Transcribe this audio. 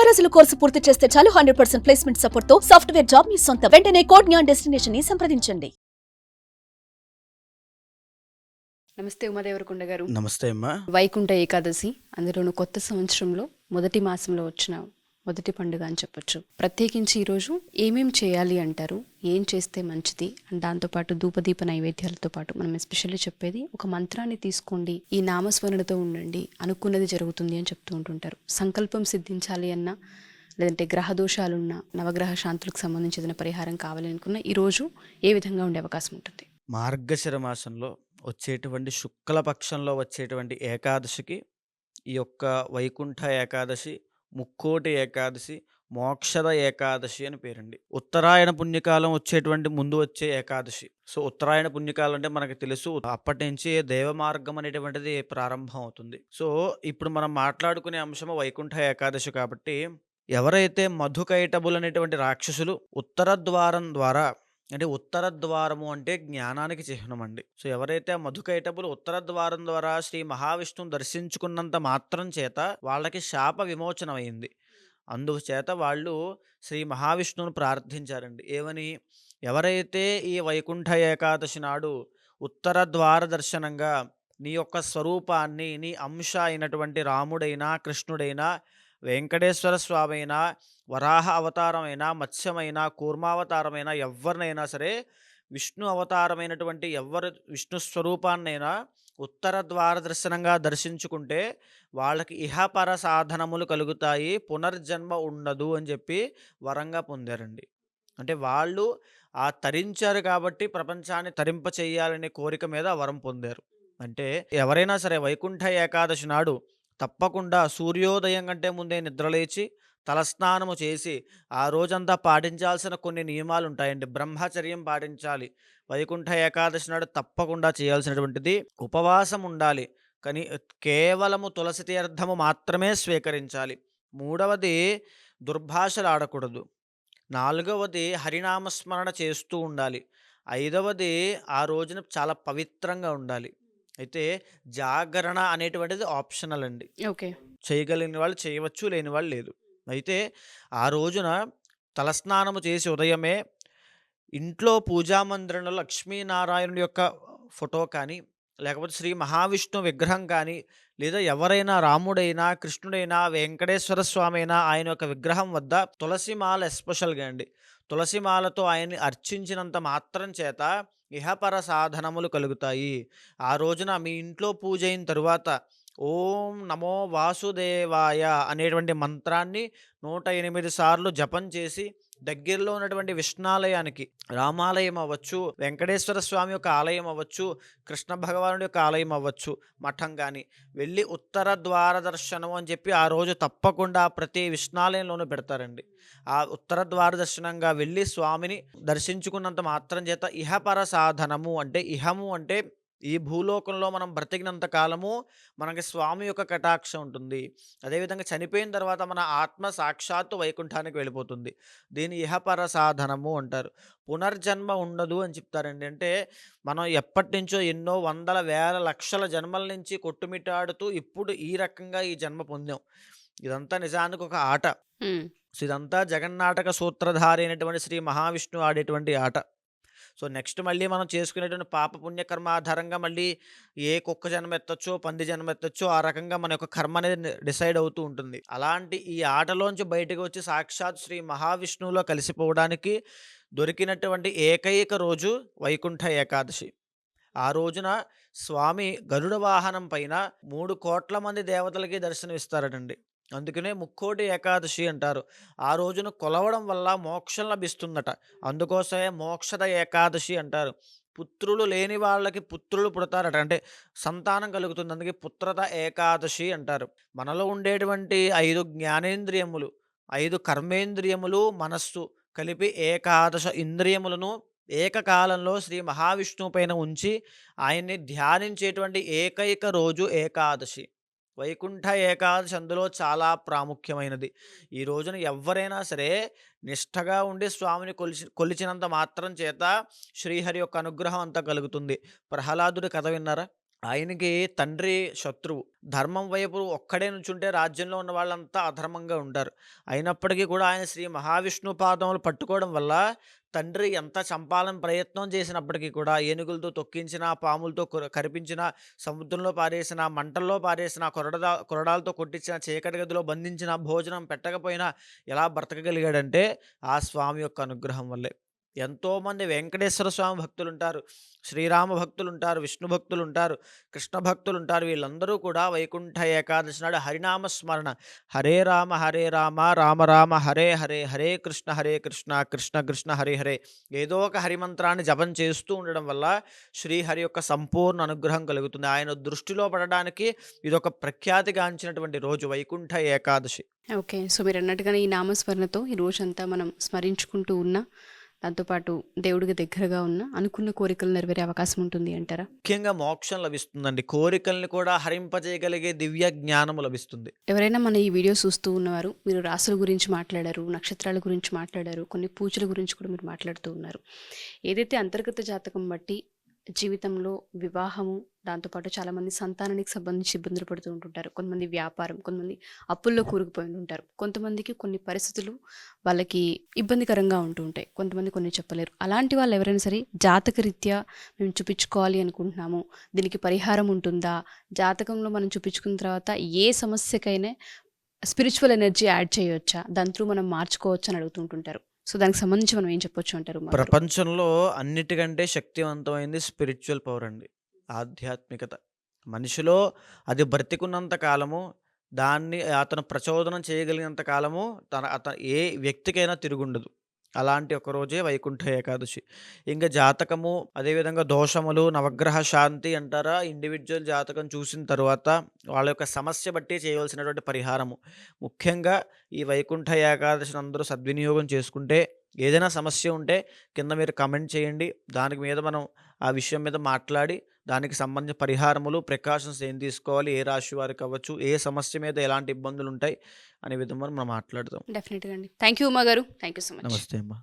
రోజుల కోర్సు పూర్తి చేస్తే చాలు 100% ప్లేస్మెంట్ సపోర్ట్ తో సాఫ్ట్వేర్ జాబ్ మీ సొంత. వెంటనే కోడ్ జ్ఞాన్ డెస్టినేషన్ ని సంప్రదించండి. నమస్తే ఉమాదేవరకొండ గారు. నమస్తే అమ్మా. వైకుంఠ ఏకాదశి, అందులోనూ కొత్త సంవత్సరంలో మొదటి మాసంలో వచ్చిన మొదటి పండుగ అని చెప్పొచ్చు. ప్రత్యేకించి ఈరోజు ఏమేం చేయాలి అంటారు, ఏం చేస్తే మంచిది, అండ్ దాంతోపాటు ధూపదీప నైవేద్యాలతో పాటు మనం ఎస్పెషల్లీ చెప్పేది ఒక మంత్రాన్ని తీసుకోండి, ఈ నామస్మరణతో ఉండండి, అనుకున్నది జరుగుతుంది అని చెప్తూ ఉంటుంటారు. సంకల్పం సిద్ధించాలి అన్నా, లేదంటే గ్రహ దోషాలున్న, నవగ్రహ శాంతులకు సంబంధించి ఏదైనా పరిహారం కావాలి అనుకున్న ఈరోజు ఏ విధంగా ఉండే అవకాశం ఉంటుంది? మార్గశిర మాసంలో వచ్చేటువంటి శుక్లపక్షంలో వచ్చేటువంటి ఏకాదశికి ఈ యొక్క వైకుంఠ ఏకాదశి, ముక్కోటి ఏకాదశి, మోక్షద ఏకాదశి అని పేరండి. ఉత్తరాయణ పుణ్యకాలం వచ్చేటువంటి ముందు వచ్చే ఏకాదశి. సో ఉత్తరాయణ పుణ్యకాలం అంటే మనకు తెలుసు, అప్పటి నుంచి దేవ మార్గం అనేటువంటిది ప్రారంభం అవుతుంది. సో ఇప్పుడు మనం మాట్లాడుకునే అంశము వైకుంఠ ఏకాదశి కాబట్టి, ఎవరైతే మధుకైటబులు అనేటువంటి రాక్షసులు ఉత్తర ద్వారం ద్వారా, అంటే ఉత్తర ద్వారము అంటే జ్ఞానానికి చిహ్నం అండి. సో ఎవరైతే మధుకైటబులు ఉత్తర ద్వారం ద్వారా శ్రీ మహావిష్ణువుని దర్శించుకున్నంత మాత్రం చేత వాళ్ళకి శాప విమోచనం అయింది. అందుచేత వాళ్ళు శ్రీ మహావిష్ణువుని ప్రార్థించారండి. ఏమని? ఎవరైతే ఈ వైకుంఠ ఏకాదశి నాడు ఉత్తర ద్వార దర్శనంగా నీ యొక్క స్వరూపాన్ని, నీ అంశ అయినటువంటి రాముడైనా, కృష్ణుడైనా, వెంకటేశ్వర స్వామి అయినా, వరాహ అవతారమైనా, మత్స్యమైనా, కూర్మావతారమైనా, ఎవరినైనా సరే, విష్ణు అవతారమైనటువంటి విష్ణు స్వరూపాన్నైనా ఉత్తర ద్వార దర్శనంగా దర్శించుకుంటే వాళ్ళకి ఇహపర సాధనములు కలుగుతాయి, పునర్జన్మ ఉండదు అని చెప్పి వరంగా పొందారండి. అంటే వాళ్ళు తరించారు కాబట్టి ప్రపంచాన్ని తరింప చేయాలనే కోరిక మీద వరం పొందారు. అంటే ఎవరైనా సరే వైకుంఠ ఏకాదశి నాడు తప్పకుండా సూర్యోదయం కంటే ముందే నిద్రలేచి తలస్నానము చేసి ఆ రోజంతా పాటించాల్సిన కొన్ని నియమాలు ఉంటాయండి. బ్రహ్మచర్యం పాటించాలి. వైకుంఠ ఏకాదశి నాడు తప్పకుండా చేయాల్సినటువంటిది ఉపవాసం ఉండాలి. కానీ కేవలము తులసి తీర్థము మాత్రమే స్వీకరించాలి. మూడవది దుర్భాషలు ఆడకూడదు. నాలుగవది హరినామస్మరణ చేస్తూ ఉండాలి. ఐదవది ఆ రోజున చాలా పవిత్రంగా ఉండాలి. అయితే జాగరణ అనేటువంటిది ఆప్షనల్ అండి. ఓకే. చేయగలిగిన వాళ్ళు చేయవచ్చు, లేని వాళ్ళు లేదు. అయితే ఆ రోజున తలస్నానము చేసి ఉదయమే ఇంట్లో పూజామందిరంలో లక్ష్మీనారాయణుడి యొక్క ఫోటో కానీ, లేకపోతే శ్రీ మహావిష్ణు విగ్రహం కానీ, లేదా ఎవరైనా రాముడైనా, కృష్ణుడైనా, వెంకటేశ్వర స్వామి అయినా ఆయన యొక్క విగ్రహం వద్ద తులసిమాల, ఎస్పెషల్గా అండి తులసిమాలతో ఆయన్ని అర్చించినంత మాత్రం చేత ఇహపర సాధనములు కలుగుతాయి. ఆ రోజున మీ ఇంట్లో పూజ అయిన తరువాత ఓం నమో వాసుదేవాయ అనేటువంటి మంత్రాన్ని 108 సార్లు జపం చేసి దగ్గరలో ఉన్నటువంటి విష్ణాలయానికి, రామాలయం అవ్వచ్చు, వెంకటేశ్వర స్వామి యొక్క ఆలయం అవ్వచ్చు, కృష్ణ భగవానుడి యొక్క ఆలయం అవ్వచ్చు, మఠం కానీ వెళ్ళి ఉత్తర ద్వార దర్శనం అని చెప్పి ఆ రోజు తప్పకుండా ప్రతి విష్ణాలయంలోనూ పెడతారండి. ఆ ఉత్తర ద్వార దర్శనంగా వెళ్ళి స్వామిని దర్శించుకున్నంత మాత్రం చేత ఇహపర సాధనము, అంటే ఇహము అంటే ఈ భూలోకంలో మనం బ్రతికినంత కాలము మనకి స్వామి యొక్క కటాక్షం ఉంటుంది. అదేవిధంగా చనిపోయిన తర్వాత మన ఆత్మ సాక్షాత్తు వైకుంఠానికి వెళ్ళిపోతుంది. దీని ఇహపర సాధనము అంటారు. పునర్జన్మ ఉండదు అని చెప్తారండి. అంటే మనం ఎప్పటి నుంచో ఎన్నో వందల వేల లక్షల జన్మల నుంచి కొట్టుమిట్టాడుతూ ఇప్పుడు ఈ రకంగా ఈ జన్మ పొందాం. ఇదంతా నిజానికి ఒక ఆట. సో ఇదంతా జగన్నాటక సూత్రధారి అయినటువంటి శ్రీ మహావిష్ణువు ఆడేటువంటి ఆట. సో నెక్స్ట్ మళ్ళీ మనం చేసుకునేటువంటి పాప పుణ్యకర్మ ఆధారంగా మళ్ళీ ఏ కుక్క జన్మ ఎత్తొచ్చో, పంది జన్మ ఎత్తొచ్చో, ఆ రకంగా మన యొక్క కర్మ అనేది డిసైడ్ అవుతూ ఉంటుంది. అలాంటి ఈ ఆటలోంచి బయటకు వచ్చి సాక్షాత్ శ్రీ మహావిష్ణువులో కలిసిపోవడానికి దొరికినటువంటి ఏకైక రోజు వైకుంఠ ఏకాదశి. ఆ రోజున స్వామి గరుడ వాహనం పైన 3 కోట్ల మంది దేవతలకి దర్శనమిస్తారటండి. అందుకనే ముక్కోటి ఏకాదశి అంటారు. ఆ రోజున కొలవడం వల్ల మోక్షం లభిస్తుందట. అందుకోసమే మోక్షద ఏకాదశి అంటారు. పుత్రులు లేని వాళ్ళకి పుత్రులు పుడతారట, అంటే సంతానం కలుగుతుంది. అందుకే పుత్రద ఏకాదశి అంటారు. మనలో ఉండేటువంటి 5 జ్ఞానేంద్రియములు, 5 కర్మేంద్రియములు, మనస్సు కలిపి ఏకాదశ ఇంద్రియములను ఏకకాలంలో శ్రీ మహావిష్ణువు పైన ఉంచి ఆయన్ని ధ్యానించేటువంటి ఏకైక రోజు ఏకాదశి. వైకుంఠ ఏకాదశి అందులో చాలా ప్రాముఖ్యమైనది. ఈ రోజున ఎవరైనా సరే నిష్ఠగా ఉండి స్వామిని కొలిచినంత మాత్రం చేత శ్రీహరి యొక్క అనుగ్రహం అంతా కలుగుతుంది. ప్రహ్లాదుడి కథ విన్నారా? ఆయనకి తండ్రి శత్రువు. ధర్మం వైపు ఒక్కడే నుంచుంటే రాజ్యంలో ఉన్న వాళ్ళంతా అధర్మంగా ఉంటారు. అయినప్పటికీ కూడా ఆయన శ్రీ మహావిష్ణువు పాదములు పట్టుకోవడం వల్ల తండ్రి ఎంత చంపాలని ప్రయత్నం చేసినప్పటికీ కూడా ఏనుగులతో తొక్కించినా, పాములతో కరిపించినా, సముద్రంలో పారేసినా, మంటల్లో పారేసినా, కొరడాలతో కొట్టించినా, చీకటి గదిలో బంధించినా, భోజనం పెట్టకపోయినా ఎలా బ్రతకగలిగాడంటే ఆ స్వామి యొక్క అనుగ్రహం వల్లే. ఎంతోమంది వెంకటేశ్వర స్వామి భక్తులుంటారు, శ్రీరామ భక్తులుంటారు, విష్ణు భక్తులుంటారు, కృష్ణ భక్తులుంటారు. వీళ్ళందరూ కూడా వైకుంఠ ఏకాదశి నాడు హరినామ స్మరణ, హరే రామ రామ రామ హరే హరే, హరే కృష్ణ కృష్ణ కృష్ణ హరే హరే, ఏదో ఒక హరిమంత్రాన్ని జపం చేస్తూ ఉండడం వల్ల శ్రీహరి యొక్క సంపూర్ణ అనుగ్రహం కలుగుతుంది. ఆయన దృష్టిలో పడడానికి ఇదొక ప్రఖ్యాతిగాంచినటువంటి రోజు వైకుంఠ ఏకాదశి. ఓకే. సో మీరు అన్నట్టుగానే ఈ నామస్మరణతో ఈ రోజంతా మనం స్మరించుకుంటూ ఉన్నా, దాంతోపాటు దేవుడికి దగ్గరగా ఉన్న అనుకున్న కోరికలు నెరవేరే అవకాశం ఉంటుంది అంటారా? ముఖ్యంగా మోక్షం లభిస్తుందండి. కోరికల్ని కూడా హరింపజేయగలిగే దివ్య జ్ఞానము లభిస్తుంది. ఎవరైనా మన ఈ వీడియో చూస్తూ ఉన్నవారు, మీరు రాసుల గురించి మాట్లాడారు, నక్షత్రాల గురించి మాట్లాడారు, కొన్ని పూజల గురించి కూడా మీరు మాట్లాడుతూ ఉన్నారు. ఏదైతే అంతర్గత జాతకం బట్టి జీవితంలో వివాహము, దాంతోపాటు చాలామంది సంతానానికి సంబంధించి ఇబ్బందులు పడుతూ ఉంటుంటారు. కొంతమంది వ్యాపారం, కొంతమంది అప్పుల్లో కూరుకుపోయి ఉంటారు. కొంతమందికి కొన్ని పరిస్థితులు వాళ్ళకి ఇబ్బందికరంగా ఉంటూ ఉంటాయి. కొంతమంది కొన్ని చెప్పలేరు. అలాంటి వాళ్ళు ఎవరైనా సరే జాతకరీత్యా మేము చూపించుకోవాలి అనుకుంటున్నాము, దీనికి పరిహారం ఉంటుందా, జాతకంలో మనం చూపించుకున్న తర్వాత ఏ సమస్యకైనా స్పిరిచువల్ ఎనర్జీ యాడ్ చేయవచ్చా, దాని త్రూ మనం మార్చుకోవచ్చు అని అడుగుతుంటుంటారు. సో దానికి సంబంధించి మనం ఏం చెప్పొచ్చు అంటారు? ప్రపంచంలో అన్నిటికంటే శక్తివంతమైంది స్పిరిచువల్ పవర్ అండి, ఆధ్యాత్మికత. మనిషిలో అది బ్రతికున్నంత కాలము, దాన్ని అతను ప్రచోదనం చేయగలిగినంత కాలము ఏ వ్యక్తికైనా తిరుగుండదు. అలాంటి ఒక రోజే వైకుంఠ ఏకాదశి. ఇంకా జాతకము, అదేవిధంగా దోషములు, నవగ్రహ శాంతి అంటారా, ఇండివిజువల్ జాతకం చూసిన తర్వాత వాళ్ళ యొక్క సమస్య బట్టి చేయవలసినటువంటి పరిహారము. ముఖ్యంగా ఈ వైకుంఠ ఏకాదశిని అందరూ సద్వినియోగం చేసుకుంటే, ఏదైనా సమస్య ఉంటే కింద మీరు కమెంట్ చేయండి. దానికి మీద మనం ఆ విషయం మీద మాట్లాడి దానికి సంబంధించిన పరిహారములు, ప్రికాషన్స్ ఏం తీసుకోవాలి, ఏ రాశి వారికి అవ్వచ్చు, ఏ సమస్య మీద ఎలాంటి ఇబ్బందులు ఉంటాయి అనే విధంగా మనం మాట్లాడదాం. డెఫినెట్గా అండి. థ్యాంక్ యూ ఉమా గారు. Thank you so much. నమస్తే అమ్మా.